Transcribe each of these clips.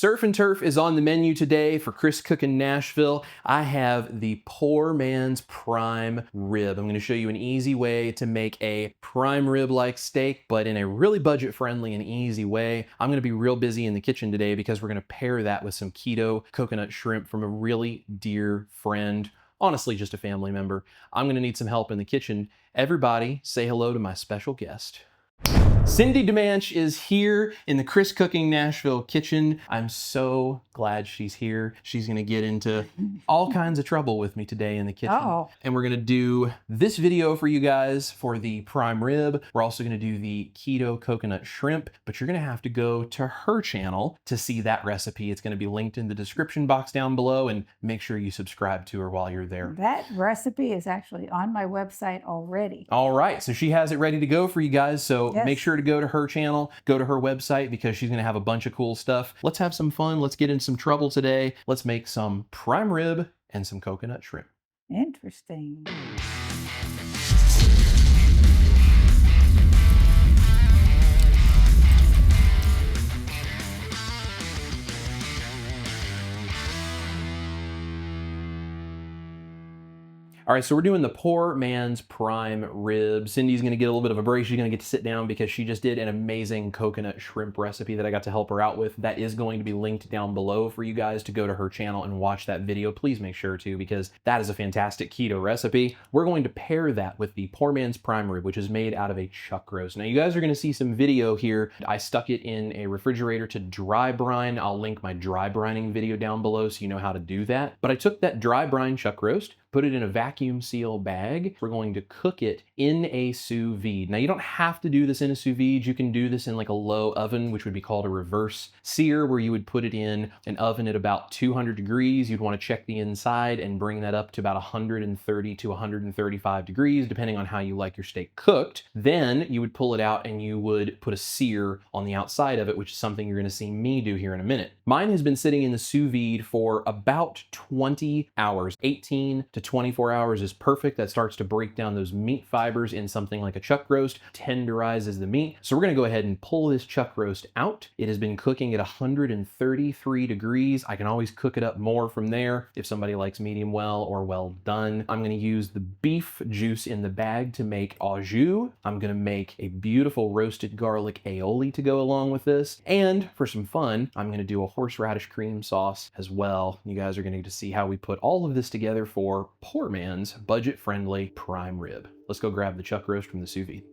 Surf and turf is on the menu today for Chris Cookin' Nashville. I have the poor man's prime rib. I'm going to show you an easy way to make a prime rib-like steak, but in a really budget-friendly and easy way. I'm going to be real busy in the kitchen today because we're going to pair that with some keto coconut shrimp from a really dear friend. Honestly, just a family member. I'm going to need some help in the kitchen. Everybody, say hello to my special guest. Cindy DeManch is here in the Chris Cooking Nashville kitchen. I'm so glad she's here. She's gonna get into all kinds of trouble with me today in the kitchen. And we're gonna do this video for you guys for the prime rib. We're also gonna do the keto coconut shrimp, but you're gonna have to go to her channel to see that recipe. It's gonna be linked in the description box down below, and make sure you subscribe to her while you're there. That recipe is actually on my website already. All right, so she has it ready to go for you guys, so Yes. Make sure to go to her channel, go to her website, because she's gonna have a bunch of cool stuff. Let's have some fun. Let's get in some trouble today. Let's make some prime rib and some coconut shrimp. Interesting. All right, so we're doing the poor man's prime rib. Cindy's gonna get a little bit of a break. She's gonna get to sit down because she just did an amazing coconut shrimp recipe that I got to help her out with. That is going to be linked down below for you guys to go to her channel and watch that video. Please make sure to, because that is a fantastic keto recipe. We're going to pair that with the poor man's prime rib, which is made out of a chuck roast. Now you guys are gonna see some video here. I stuck it in a refrigerator to dry brine. I'll link my dry brining video down below so you know how to do that. But I took that dry brine chuck roast, put it in a vacuum seal bag. We're going to cook it in a sous vide. Now you don't have to do this in a sous vide. You can do this in like a low oven, which would be called a reverse sear, where you would put it in an oven at about 200 degrees. You'd want to check the inside and bring that up to about 130 to 135 degrees, depending on how you like your steak cooked. Then you would pull it out and you would put a sear on the outside of it, which is something you're going to see me do here in a minute. Mine has been sitting in the sous vide for about 20 hours, 18 to 24 hours is perfect. That starts to break down those meat fibers in something like a chuck roast, tenderizes the meat. So we're gonna go ahead and pull this chuck roast out. It has been cooking at 133 degrees. I can always cook it up more from there if somebody likes medium well or well done. I'm gonna use the beef juice in the bag to make au jus. I'm gonna make a beautiful roasted garlic aioli to go along with this. And for some fun, I'm gonna do a horseradish cream sauce as well. You guys are gonna get to see how we put all of this together for poor man's budget-friendly prime rib. Let's go grab the chuck roast from the sous vide.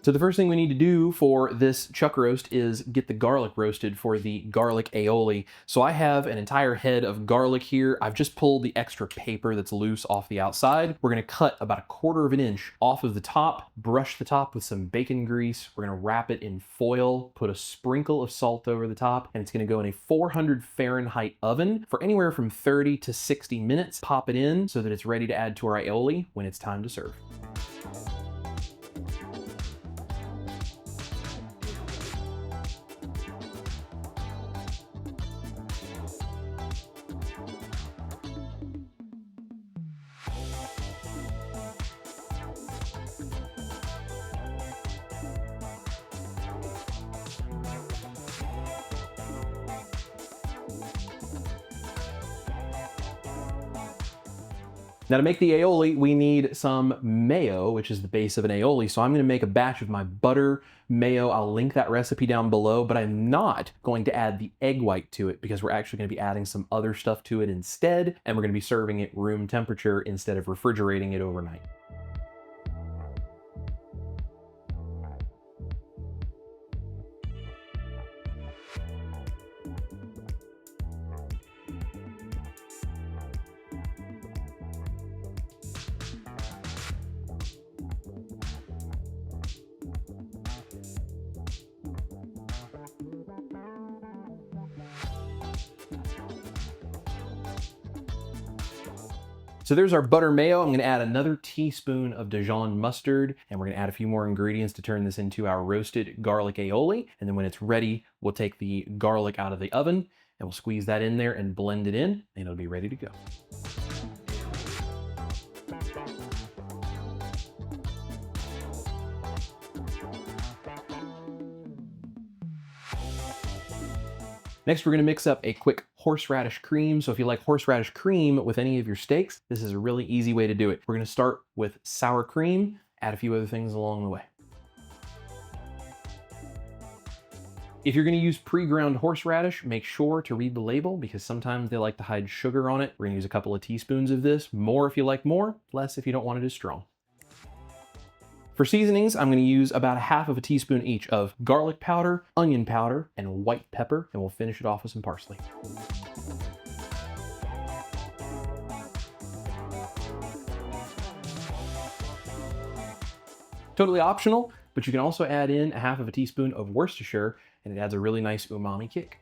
So the first thing we need to do for this chuck roast is get the garlic roasted for the garlic aioli. So I have an entire head of garlic here. I've just pulled the extra paper that's loose off the outside. We're gonna cut about 1/4 of an inch off of the top, brush the top with some bacon grease. We're gonna wrap it in foil, put a sprinkle of salt over the top, and it's gonna go in a 400 Fahrenheit oven for anywhere from 30 to 60 minutes. Pop it in so that it's ready to add to our aioli when it's time to serve. Now to make the aioli, we need some mayo, which is the base of an aioli. So I'm gonna make a batch of my butter mayo. I'll link that recipe down below, but I'm not going to add the egg white to it because we're actually gonna be adding some other stuff to it instead, and we're gonna be serving it room temperature instead of refrigerating it overnight. So there's our butter mayo. I'm gonna add another teaspoon of Dijon mustard, and we're gonna add a few more ingredients to turn this into our roasted garlic aioli. And then when it's ready, we'll take the garlic out of the oven and we'll squeeze that in there and blend it in, and it'll be ready to go. Next, we're gonna mix up a quick horseradish cream. So if you like horseradish cream with any of your steaks, this is a really easy way to do it. We're gonna start with sour cream, add a few other things along the way. If you're gonna use pre-ground horseradish, make sure to read the label because sometimes they like to hide sugar on it. We're gonna use a couple of teaspoons of this, more if you like more, less if you don't want it as strong. For seasonings, I'm gonna use about 1/2 of a teaspoon each of garlic powder, onion powder, and white pepper, and we'll finish it off with some parsley. Totally optional, but you can also add in 1/2 of a teaspoon of Worcestershire, and it adds a really nice umami kick.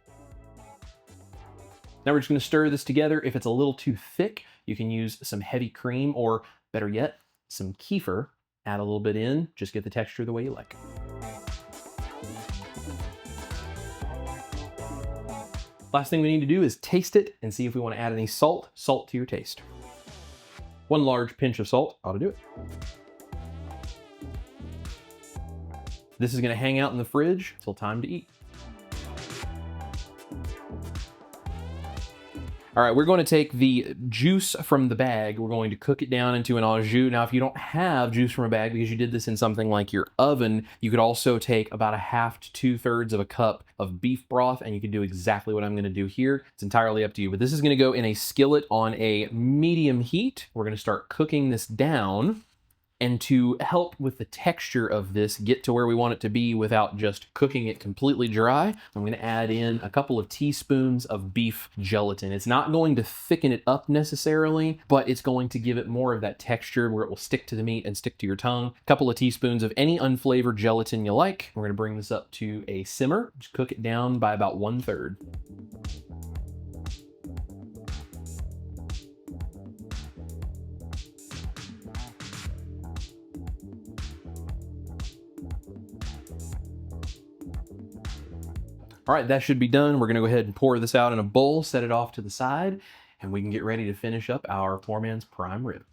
Now we're just gonna stir this together. If it's a little too thick, you can use some heavy cream, or better yet, some kefir. Add a little bit in, just get the texture the way you like. Last thing we need to do is taste it and see if we want to add any salt. Salt to your taste. 1 large pinch of salt ought to do it. This is gonna hang out in the fridge until time to eat. All right, we're going to take the juice from the bag. We're going to cook it down into an au jus. Now, if you don't have juice from a bag because you did this in something like your oven, you could also take about 1/2 to 2/3 of a cup of beef broth, and you can do exactly what I'm gonna do here. It's entirely up to you, but this is gonna go in a skillet on a medium heat. We're gonna start cooking this down. And to help with the texture of this, get to where we want it to be without just cooking it completely dry, I'm gonna add in a couple of teaspoons of beef gelatin. It's not going to thicken it up necessarily, but it's going to give it more of that texture where it will stick to the meat and stick to your tongue. A couple of teaspoons of any unflavored gelatin you like. We're gonna bring this up to a simmer. Just cook it down by about 1/3. All right, that should be done. We're gonna go ahead and pour this out in a bowl, set it off to the side, and we can get ready to finish up our poor man's prime rib.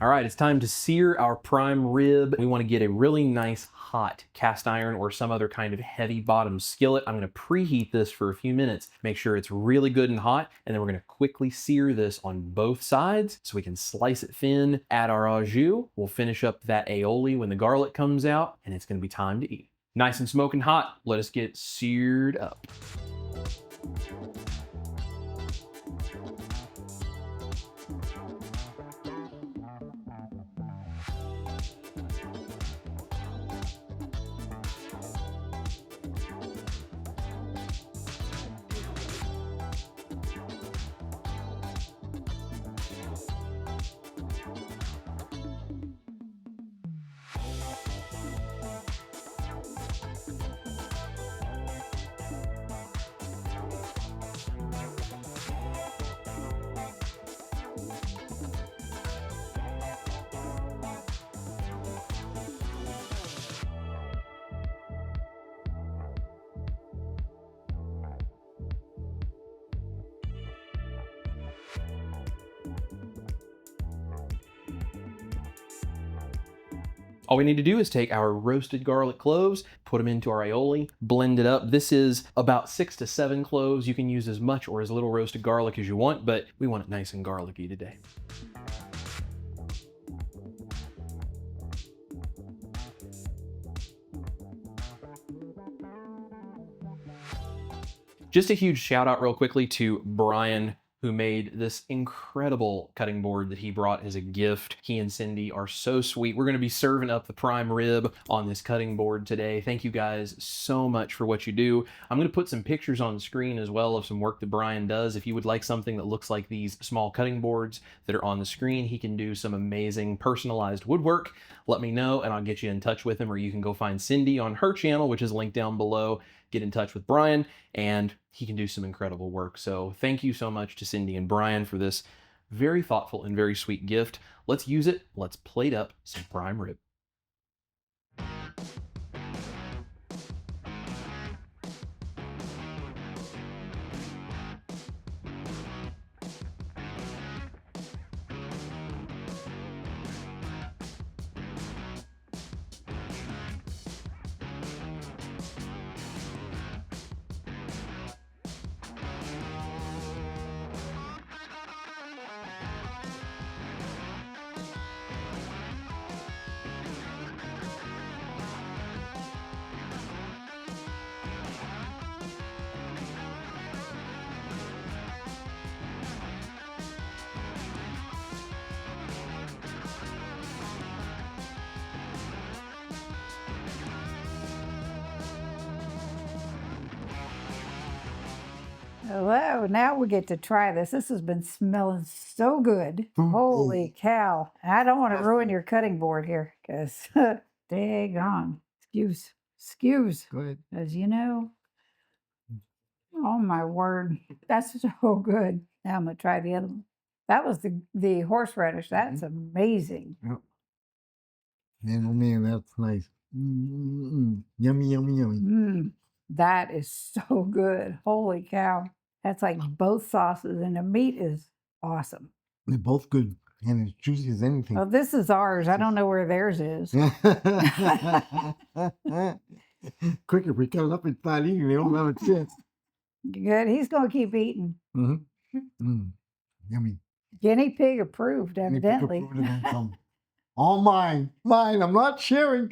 All right, it's time to sear our prime rib. We wanna get a really nice hot cast iron or some other kind of heavy bottom skillet. I'm gonna preheat this for a few minutes, make sure it's really good and hot, and then we're gonna quickly sear this on both sides so we can slice it thin, add our au jus. We'll finish up that aioli when the garlic comes out, and it's gonna be time to eat. Nice and smoking hot, let us get seared up. All we need to do is take our roasted garlic cloves, put them into our aioli, blend it up. This is about 6 to 7 cloves. You can use as much or as little roasted garlic as you want, but we want it nice and garlicky today. Just a huge shout out real quickly to Brian, who made this incredible cutting board that he brought as a gift. He and Cindy are so sweet. We're gonna be serving up the prime rib on this cutting board today. Thank you guys so much for what you do. I'm gonna put some pictures on the screen as well of some work that Brian does. If you would like something that looks like these small cutting boards that are on the screen, he can do some amazing personalized woodwork. Let me know and I'll get you in touch with him, or you can go find Cindy on her channel, which is linked down below. get in touch with Brian, and he can do some incredible work. So thank you so much to Cindy and Brian for this very thoughtful and very sweet gift. Let's use it. Let's plate up some prime rib. Hello, now we get to try this. This has been smelling so good. Holy cow. I don't want to ruin your cutting board here because daggone. Excuse. Go ahead. As you know, oh my word, that's so good. Now I'm going to try the other one. That was the horseradish. That's amazing. Yep. Man, oh man, that's nice. Yummy, yummy, yummy. That is so good. Holy cow. That's like both sauces, and the meat is awesome. They're both good and as juicy as anything. Well, this is ours. I don't know where theirs is. Quicker, we cut it up and start eating. They don't have a chance. Good. He's going to keep eating. Yummy. Guinea pig approved, evidently. All mine. I'm not sharing.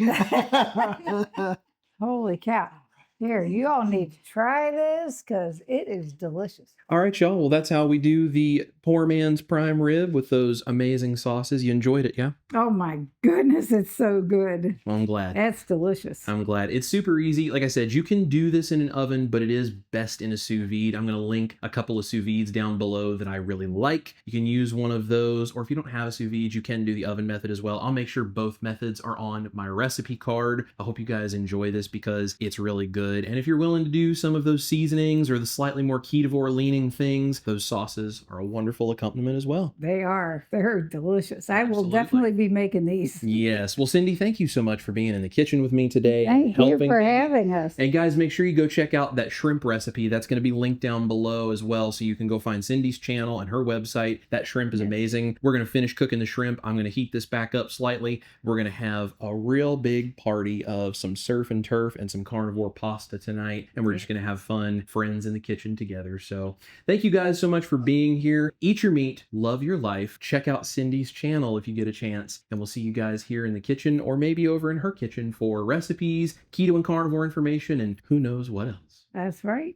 Holy cow. Here, you all need to try this because it is delicious. All right, y'all. Well, that's how we do the poor man's prime rib with those amazing sauces. You enjoyed it, yeah? Oh my goodness, it's so good. Well, I'm glad. That's delicious. I'm glad. It's super easy. Like I said, you can do this in an oven, but it is best in a sous vide. I'm going to link a couple of sous vides down below that I really like. You can use one of those, or if you don't have a sous vide, you can do the oven method as well. I'll make sure both methods are on my recipe card. I hope you guys enjoy this because it's really good. And if you're willing to do some of those seasonings or the slightly more ketovore leaning things, those sauces are a wonderful accompaniment as well. They are. They're delicious. I will definitely be making these. Yes. Well, Cindy, thank you so much for being in the kitchen with me today. Thank you for having us. And guys, make sure you go check out that shrimp recipe. That's going to be linked down below as well. So you can go find Cindy's channel and her website. That shrimp is amazing. We're going to finish cooking the shrimp. I'm going to heat this back up slightly. We're going to have a real big party of some surf and turf and some carnivore pasta tonight. And we're just going to have fun, friends in the kitchen together. So thank you guys so much for being here. Eat your meat, love your life. Check out Cindy's channel if you get a chance. And we'll see you guys here in the kitchen or maybe over in her kitchen for recipes, keto and carnivore information, and who knows what else. That's right.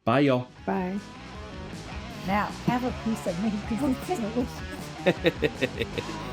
Bye, y'all. Bye. Now, have a piece of meat because it's delicious.